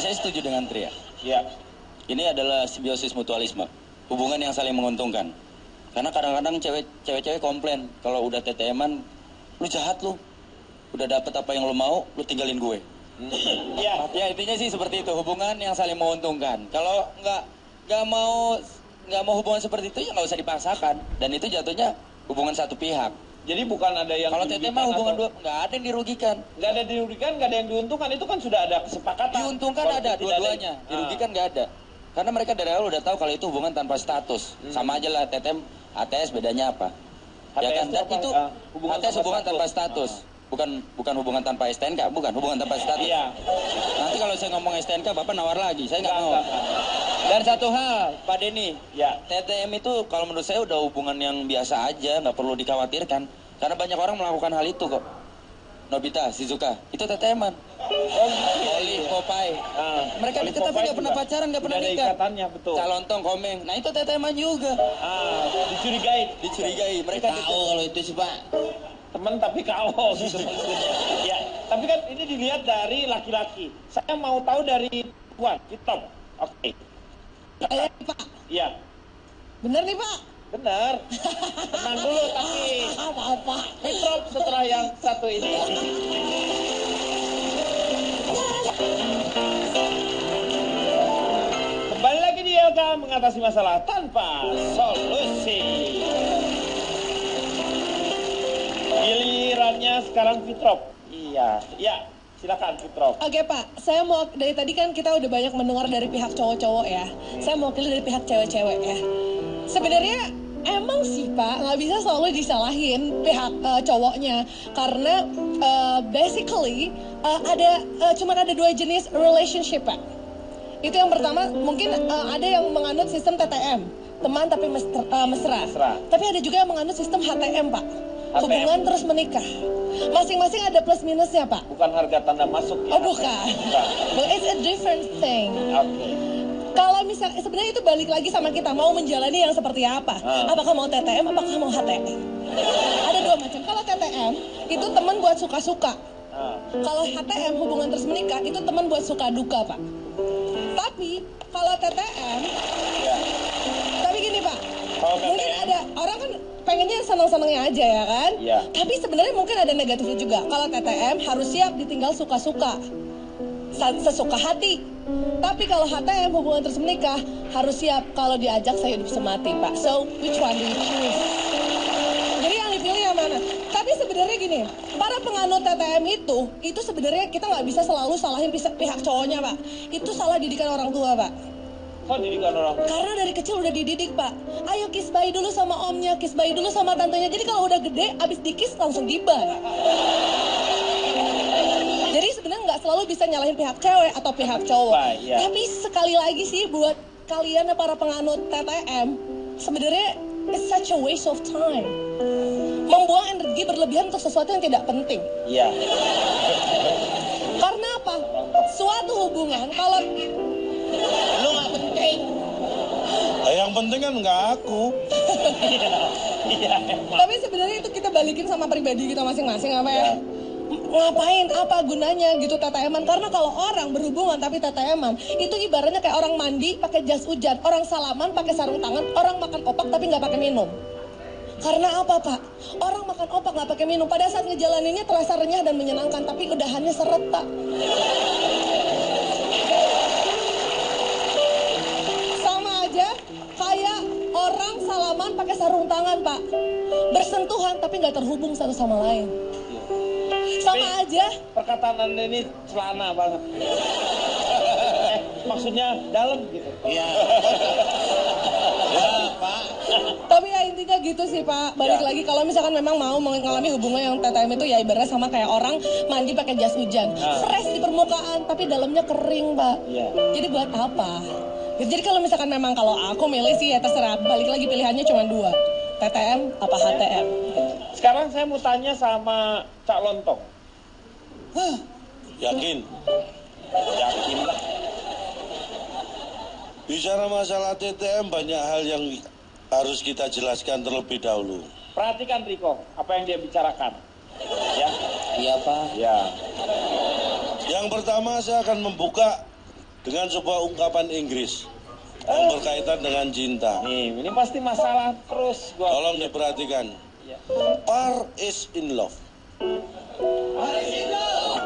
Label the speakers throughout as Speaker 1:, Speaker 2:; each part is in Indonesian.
Speaker 1: saya setuju dengan Tri ya.
Speaker 2: Ya.
Speaker 1: Ini adalah simbiosis mutualisme, hubungan yang saling menguntungkan. Karena kadang-kadang cewek-cewek komplain kalau udah TTM-an, lu jahat lu, udah dapet apa yang lu mau, lu tinggalin gue.
Speaker 2: Iya.
Speaker 1: Ya intinya sih seperti itu, hubungan yang saling menguntungkan. Kalau nggak mau hubungan seperti itu ya nggak usah dipaksakan. Dan itu jatuhnya hubungan satu pihak.
Speaker 2: Jadi bukan ada yang
Speaker 1: kalau TTM mah hubungan dua nggak ada yang dirugikan.
Speaker 2: Nggak ada dirugikan, nggak ada yang diuntungkan, itu kan sudah ada kesepakatan.
Speaker 1: Diuntungkan ada dua-duanya, dirugikan nggak ada. Karena mereka dari awal udah tahu kalau itu hubungan tanpa status. Sama aja lah TTM, ATS bedanya apa? Ya kan? Dan itu ATS hubungan tanpa status. Bukan hubungan tanpa STNK, bukan hubungan tanpa status.
Speaker 2: Iya.
Speaker 1: Nanti kalau saya ngomong STNK, Bapak nawar lagi, saya nggak mau. Dan satu hal, Pak Denny,
Speaker 2: ya.
Speaker 1: TTM itu kalau menurut saya udah hubungan yang biasa aja, nggak perlu dikhawatirkan. Karena banyak orang melakukan hal itu kok. Nobita, Shizuka, itu TTM-an. Oli, Popeye. Mereka deket tapi nggak pernah pacaran, nggak pernah nikah.
Speaker 2: Ikatannya, betul.
Speaker 1: Calontong, Komeng, nah itu TTM-an juga. Dicurigai. Mereka
Speaker 3: tahu kalau itu sih Pak.
Speaker 2: Teman tapi KO gitu. Ya, tapi kan ini dilihat dari laki-laki. Saya mau tahu dari perempuan, Kitop. Oke.
Speaker 3: Pak.
Speaker 2: Iya.
Speaker 3: Bener nih Pak.
Speaker 2: Bener. Tenang dulu tapi.
Speaker 3: Apa?
Speaker 2: Fitrop setelah yang satu ini. Kembali lagi di Yoga mengatasi masalah tanpa solusi. Gilirannya sekarang Fitrop. Iya, silakan Fitrop.
Speaker 3: Oke Pak, saya mau dari tadi kan kita udah banyak mendengar dari pihak cowok-cowok ya. Saya mau pilih dari pihak cewek-cewek ya. Sebenarnya emang sih Pak, nggak bisa selalu disalahin pihak cowoknya karena basically cuma ada dua jenis relationship Pak. Itu yang pertama mungkin ada yang menganut sistem TTM, teman tapi mesra. Tapi ada juga yang menganut sistem HTM Pak. Hubungan terus menikah. Masing-masing ada plus minusnya Pak.
Speaker 2: Bukan harga tanda masuk ya?
Speaker 3: Oh bukan. Well, it's a different thing.
Speaker 2: Okay.
Speaker 3: Kalau misalnya sebenarnya itu balik lagi sama kita mau menjalani yang seperti apa. Apakah mau TTM, apakah mau HTM. Ada dua macam. Kalau TTM itu teman buat suka-suka. Kalau HTM hubungan terus menikah itu teman buat suka duka Pak. Tapi kalau TTM, tapi gini Pak, mungkin ada orang kan pengennya senang-senangnya aja ya kan?
Speaker 2: Ya.
Speaker 3: Tapi sebenarnya mungkin ada negatifnya juga. Kalau TTM harus siap ditinggal suka-suka, sesuka hati. Tapi kalau HTM hubungan terus menikah harus siap kalau diajak saya hidup semati Pak. So which one do you choose? Jadi yang dipilih yang mana? Tapi sebenarnya gini, para penganut TTM itu sebenarnya kita nggak bisa selalu salahin pihak cowoknya Pak. Itu salah didikan orang tua Pak.
Speaker 2: Kok didikan orang tua?
Speaker 3: Karena dari kecil udah dididik Pak. Ayo kiss bye dulu sama omnya, kiss bye dulu sama tantenya. Jadi kalau udah gede, abis dikis langsung dibay. Jadi sebenarnya nggak selalu bisa nyalahin pihak cewek atau pihak cowok. Tapi sekali lagi sih buat kalian para penganut TTM, sebenarnya it's such a waste of time. Membuang energi berlebihan untuk sesuatu yang tidak penting.
Speaker 2: Iya.
Speaker 3: Karena apa? Suatu hubungan kalau
Speaker 2: lu nggak penting.
Speaker 4: Yang penting kan nggak aku.
Speaker 2: Iya.
Speaker 3: Tapi sebenarnya itu kita balikin sama pribadi kita masing-masing apa ya? Ngapain, apa gunanya gitu TTM-an? Karena kalau orang berhubungan tapi TTM-an itu ibaratnya kayak orang mandi pakai jas hujan, orang salaman pakai sarung tangan, orang makan opak tapi nggak pakai minum. Karena apa Pak? Orang makan opak nggak pakai minum, pada saat ngejalaninnya terasa renyah dan menyenangkan, tapi udahannya seret Pak. Sama aja kayak orang salaman pakai sarung tangan Pak, bersentuhan tapi nggak terhubung satu sama lain. Sama aja.
Speaker 2: Perkataan Anda ini celana banget. Maksudnya dalam gitu.
Speaker 4: Iya. Ya Pak.
Speaker 3: Tapi ya intinya gitu sih Pak. Balik lagi kalau misalkan memang mau mengalami hubungan yang TTM itu ya ibaratnya sama kayak orang mandi pakai jas hujan. Fresh di permukaan tapi dalamnya kering Pak. Jadi buat apa? Jadi kalau misalkan memang kalau aku milih sih ya terserah. Balik lagi pilihannya cuma dua. TTM apa HTM.
Speaker 2: Sekarang saya mau tanya sama Cak Lontong.
Speaker 4: Yakin?
Speaker 2: Yakin lah.
Speaker 4: Bicara masalah TTM banyak hal yang harus kita jelaskan terlebih dahulu.
Speaker 2: Perhatikan Riko, apa yang dia bicarakan. Ya.
Speaker 1: Iya Pak.
Speaker 2: Ya.
Speaker 4: Yang pertama saya akan membuka dengan sebuah ungkapan Inggris yang berkaitan dengan cinta.
Speaker 2: Nih, ini pasti masalah terus.
Speaker 4: Tolong diperhatikan. Par is in love.
Speaker 1: Paris in love.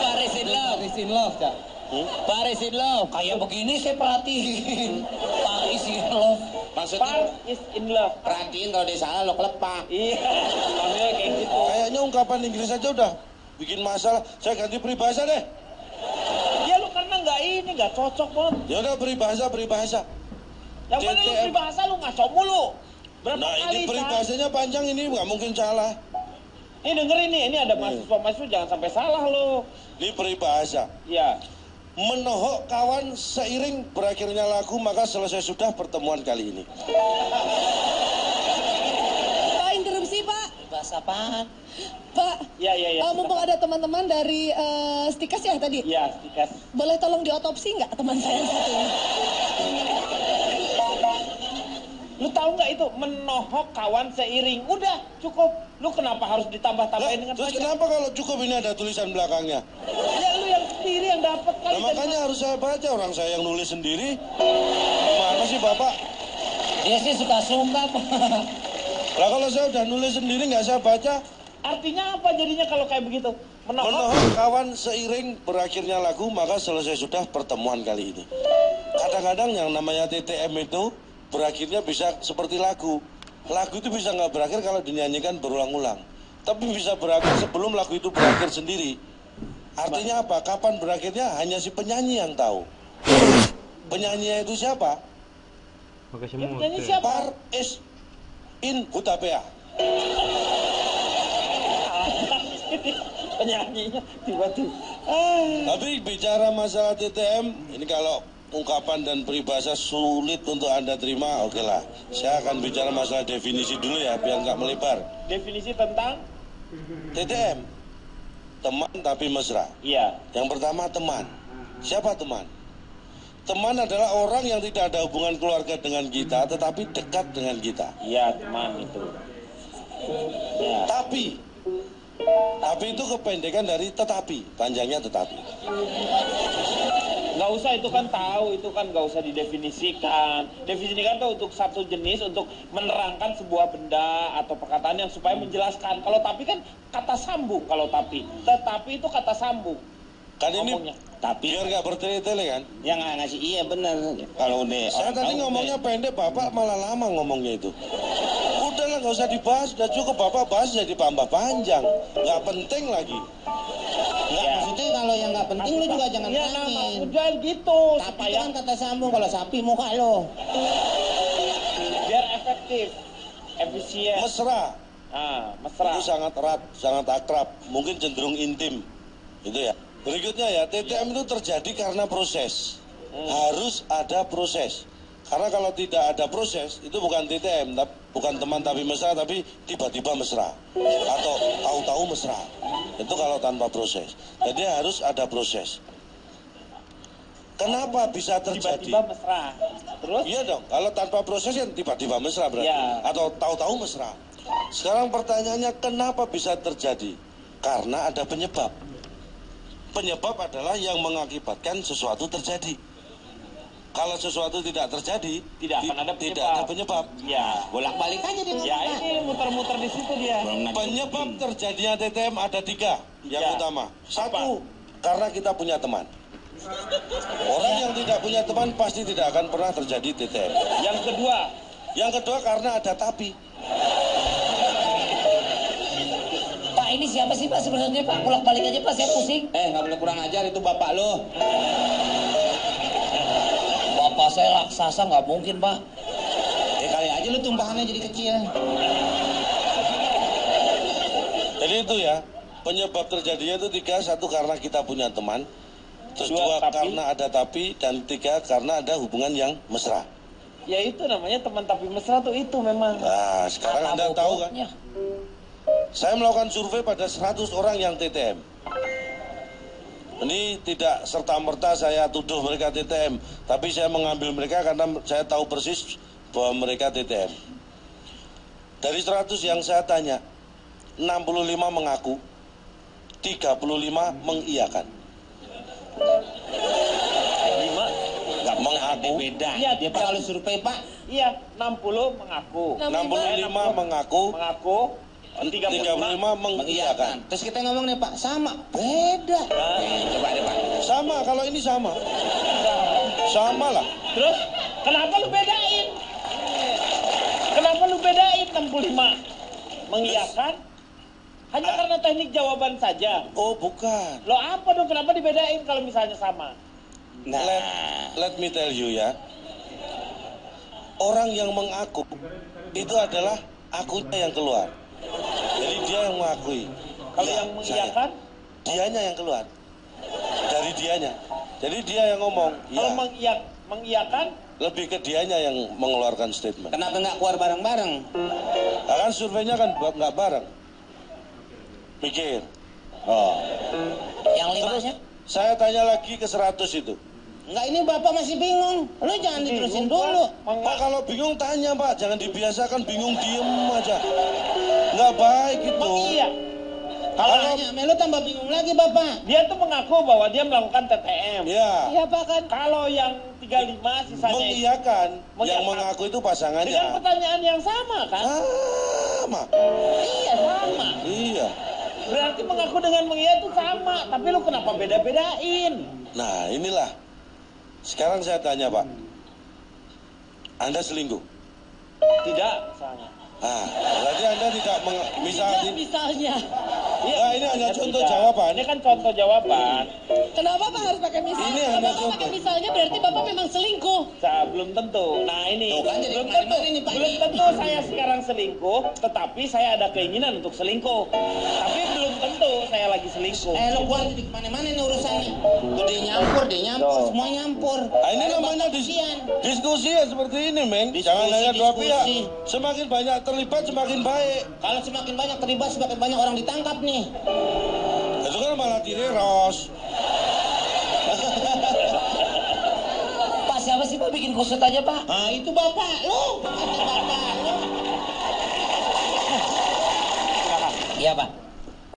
Speaker 1: Paris in love. Paris in love, Cak. Paris in love. Kayak begini saya perhatiin. Paris in love. Maksudnya
Speaker 2: Par is in love.
Speaker 1: perhatiin kalau dia salah lo kelepak.
Speaker 2: Iya, maksudnya kayak gitu.
Speaker 4: Kayaknya ungkapan Inggris aja udah bikin masalah. Saya ganti peribahasa deh.
Speaker 2: Ya lu karena nggak cocok banget.
Speaker 4: Ya udah peribahasa.
Speaker 2: Yang mana lu
Speaker 4: TTM.
Speaker 2: peribahasa lu ngaco mulu. Berapa
Speaker 4: Nah
Speaker 2: kali,
Speaker 4: ini
Speaker 2: Cak?
Speaker 4: peribahasanya panjang, ini nggak mungkin salah.
Speaker 2: Ini dengerin nih, ini ada mahasiswa jangan sampai salah lo.
Speaker 4: Ini peribahasa.
Speaker 2: Ya.
Speaker 4: Menohok kawan seiring berakhirnya lagu, maka selesai sudah pertemuan kali ini.
Speaker 3: Pak, interupsi Pak.
Speaker 1: Bahasa apaan?
Speaker 3: Pak,
Speaker 2: Ya.
Speaker 3: mumpung ada teman-teman dari Stikas ya tadi.
Speaker 2: Ya, Stikas.
Speaker 3: Boleh tolong diotopsi nggak teman saya yang satu ini?
Speaker 2: Lu tahu nggak itu menohok kawan seiring? Udah cukup. Lu kenapa harus ditambah-tambahin dengan
Speaker 4: Terus
Speaker 2: pajak?
Speaker 4: kenapa kalau cukup ini ada tulisan belakangnya?
Speaker 2: Ya lu yang sendiri yang dapat kali.
Speaker 4: Nah, makanya harus saya baca, orang saya yang nulis sendiri. Gimana sih Bapak?
Speaker 1: Dia sih suka-suka, Pak.
Speaker 4: Lah kalau saya udah nulis sendiri nggak saya baca.
Speaker 2: Artinya apa jadinya kalau kayak begitu? Menohok.
Speaker 4: Menohok kawan seiring berakhirnya lagu, maka selesai sudah pertemuan kali ini. Kadang-kadang yang namanya TTM itu berakhirnya bisa seperti lagu. Lagu itu bisa nggak berakhir kalau dinyanyikan berulang-ulang. Tapi bisa berakhir sebelum lagu itu berakhir sendiri. Artinya apa? Kapan berakhirnya hanya si penyanyi yang tahu. Penyanyinya itu siapa?
Speaker 2: Ya, penyanyi siapa?
Speaker 4: Par is in Hutapea.
Speaker 2: Penyanyinya tiba-tiba.
Speaker 4: Tapi bicara masalah TTM, ini kalau ungkapan dan peribahasa sulit untuk Anda terima, oke lah. Saya akan bicara masalah definisi dulu ya, biar nggak melebar.
Speaker 2: Definisi tentang?
Speaker 4: TTM, teman tapi mesra.
Speaker 2: Iya.
Speaker 4: Yang pertama teman. Siapa teman? Teman adalah orang yang tidak ada hubungan keluarga dengan kita, tetapi dekat dengan kita.
Speaker 2: Iya, teman itu. Ya.
Speaker 4: Tapi itu kependekan dari tetapi, panjangnya tetapi.
Speaker 2: Nggak usah, itu kan tahu, itu kan nggak usah didefinisikan. Definisikan tuh untuk satu jenis, untuk menerangkan sebuah benda atau perkataan yang supaya menjelaskan. Kalau tapi kan kata sambung, kalau tapi. Tetapi itu kata sambung.
Speaker 4: Kan ini
Speaker 2: Ngomongnya.
Speaker 1: Tapi
Speaker 4: biar nggak bertele-tele kan.
Speaker 1: yang ngasih iya bener. Kalau udah
Speaker 4: Saya tadi ngomongnya pendek, Bapak malah lama ngomongnya itu. Udahlah nggak usah dibahas, udah cukup Bapak bahas jadi tambah panjang. Nggak penting lagi.
Speaker 1: Enggak, maksudnya kalau yang nggak penting lu juga jangan
Speaker 2: Ya,
Speaker 1: tangin.
Speaker 2: udah gitu.
Speaker 1: Tapi itu
Speaker 2: Supaya
Speaker 1: kan kata sambung, kalau sapi muka lo.
Speaker 2: biar efektif, efisien.
Speaker 4: Mesra,
Speaker 2: Mesra.
Speaker 4: itu sangat erat, sangat akrab, mungkin cenderung intim. Itu ya. Berikutnya ya, TTM itu terjadi karena proses. Harus ada proses. Karena kalau tidak ada proses, itu bukan TTM, bukan teman tapi mesra, tapi tiba-tiba mesra. Atau tahu-tahu mesra. Itu kalau tanpa proses. Jadi harus ada proses. Kenapa bisa terjadi?
Speaker 2: Tiba-tiba mesra. Terus?
Speaker 4: Iya dong, kalau tanpa proses kan tiba-tiba mesra berarti.
Speaker 2: Ya.
Speaker 4: Atau tahu-tahu mesra. Sekarang pertanyaannya kenapa bisa terjadi? Karena ada penyebab. Penyebab adalah yang mengakibatkan sesuatu terjadi. Kalau sesuatu tidak terjadi,
Speaker 2: Tidak akan ada
Speaker 4: tidak
Speaker 2: penyebab.
Speaker 4: ada penyebab.
Speaker 2: Ya.
Speaker 1: Bolak-balik aja dia
Speaker 2: Ya
Speaker 1: ngomongnya.
Speaker 2: ini muter-muter di situ dia.
Speaker 4: Penyebab terjadinya TTM ada 3. Yang
Speaker 2: Ya.
Speaker 4: utama, 1, karena kita punya teman. Orang yang tidak punya teman pasti tidak akan pernah terjadi TTM.
Speaker 2: Yang kedua,
Speaker 4: Yang kedua karena ada tapi.
Speaker 1: Pak, ini siapa sih Pak sebenarnya Pak? Bolak-balik aja Pak, saya pusing. Nggak boleh kurang ajar, itu bapak lo. Bapak saya raksasa, nggak mungkin Pak. Kali aja lu tumpahannya jadi kecil.
Speaker 4: Jadi itu ya, penyebab terjadinya itu 3. 1 karena kita punya teman. Terus 2
Speaker 2: Tapi.
Speaker 4: karena ada tapi. Dan 3 karena ada hubungan yang mesra.
Speaker 2: ya itu namanya teman tapi mesra tuh itu memang.
Speaker 4: Nah sekarang Anda tahu kan,
Speaker 1: Ya.
Speaker 4: saya melakukan survei pada 100 orang yang TTM. Ini tidak serta-merta saya tuduh mereka TTM, tapi saya mengambil mereka karena saya tahu persis bahwa mereka TTM. Dari 100 yang saya tanya, 65 mengaku, 35 mengiyakan.
Speaker 1: beda.
Speaker 2: Iya,
Speaker 1: Dia Pak kalau survei Pak.
Speaker 2: Iya, 60 mengaku.
Speaker 4: 65 mengaku,
Speaker 2: Mengaku.
Speaker 4: 35 mengiyakan.
Speaker 1: Terus kita ngomong nih Pak, sama, beda. Coba deh Pak.
Speaker 4: Sama, kalau ini sama. Sama lah.
Speaker 2: Terus kenapa lu bedain? Kenapa lu bedain 65 mengiyakan? Hanya karena teknik jawaban saja.
Speaker 4: Oh, bukan.
Speaker 2: Lo apa dong, kenapa dibedain kalau misalnya sama?
Speaker 1: Nah,
Speaker 4: Let me tell you ya. Orang yang mengaku itu adalah akunya yang keluar. Jadi dia yang mengakui.
Speaker 2: Kalau
Speaker 4: Ya,
Speaker 2: yang mengiyakan?
Speaker 4: dianya yang keluar. Dari dianya. Jadi dia yang ngomong.
Speaker 2: Kalau
Speaker 4: Ya,
Speaker 2: mengiyakan?
Speaker 4: lebih ke dianya yang mengeluarkan statement.
Speaker 1: kenapa nggak keluar bareng-bareng?
Speaker 4: Nah, kan surveinya kan nggak bareng. Mikir. Oh.
Speaker 1: Yang
Speaker 4: Terus
Speaker 1: limanya?
Speaker 4: saya tanya lagi ke 100 itu.
Speaker 1: Enggak, ini Bapak masih bingung. Lu jangan diterusin
Speaker 2: Bingung,
Speaker 1: dulu.
Speaker 2: Pak.
Speaker 4: Pak, kalau bingung tanya Pak, jangan dibiasakan bingung diem aja. Nggak baik itu.
Speaker 2: Iya.
Speaker 1: Kalau nanya, lu tambah bingung lagi Bapak.
Speaker 2: Dia tuh mengaku bahwa dia melakukan TTM.
Speaker 4: Ya,
Speaker 3: Iya Pak kan.
Speaker 2: Kalau yang 35 sisanya
Speaker 4: mengiyakan. Yang
Speaker 2: Mengiyakan.
Speaker 4: mengaku itu
Speaker 2: dengan
Speaker 4: pasangannya.
Speaker 2: pertanyaan yang sama kan?
Speaker 4: Sama.
Speaker 2: Iya sama.
Speaker 4: Iya.
Speaker 2: Berarti mengaku dengan mengiyakan itu sama. Tapi lu kenapa beda-bedain?
Speaker 4: Nah, inilah. Sekarang saya tanya Pak. Anda selingkuh?
Speaker 2: Tidak, misalnya.
Speaker 4: Ah, berarti Anda tidak misalnya.
Speaker 3: Misalnya.
Speaker 4: Nah, ini hanya
Speaker 2: kan
Speaker 4: contoh
Speaker 2: tidak.
Speaker 4: jawaban.
Speaker 2: Ini kan contoh jawaban.
Speaker 3: Kenapa Pak harus pakai misalnya?
Speaker 4: Ini
Speaker 3: Kalau
Speaker 4: hanya
Speaker 3: Bapak
Speaker 4: contoh.
Speaker 3: pakai misalnya berarti Bapak memang selingkuh.
Speaker 2: Belum tentu. Nah ini
Speaker 1: Tuh kan, jadi
Speaker 2: belum tentu.
Speaker 1: kemarin-kemarin nih, Pak.
Speaker 2: Belum tentu saya sekarang selingkuh, tetapi saya ada keinginan untuk selingkuh. Tapi belum tentu saya lagi selingkuh.
Speaker 1: Lu keluar di kemana-mana nih urusannya. Tuh dia nyampur,
Speaker 2: Tuh.
Speaker 1: semua nyampur.
Speaker 4: Nah, ini
Speaker 1: Ada
Speaker 4: namanya
Speaker 1: diskusian.
Speaker 4: diskusi ya seperti ini, Meng.
Speaker 1: Diskusi,
Speaker 4: Jangan hanya dua
Speaker 1: diskusi.
Speaker 4: pihak. Semakin banyak terlibat, semakin baik.
Speaker 1: Kalau semakin banyak terlibat, semakin banyak orang ditangkap nih.
Speaker 4: Itu kan malah direros.
Speaker 1: Pak, siapa sih Pak bikin kusut aja Pak? Ah, itu Bapak lu. Iya Pak.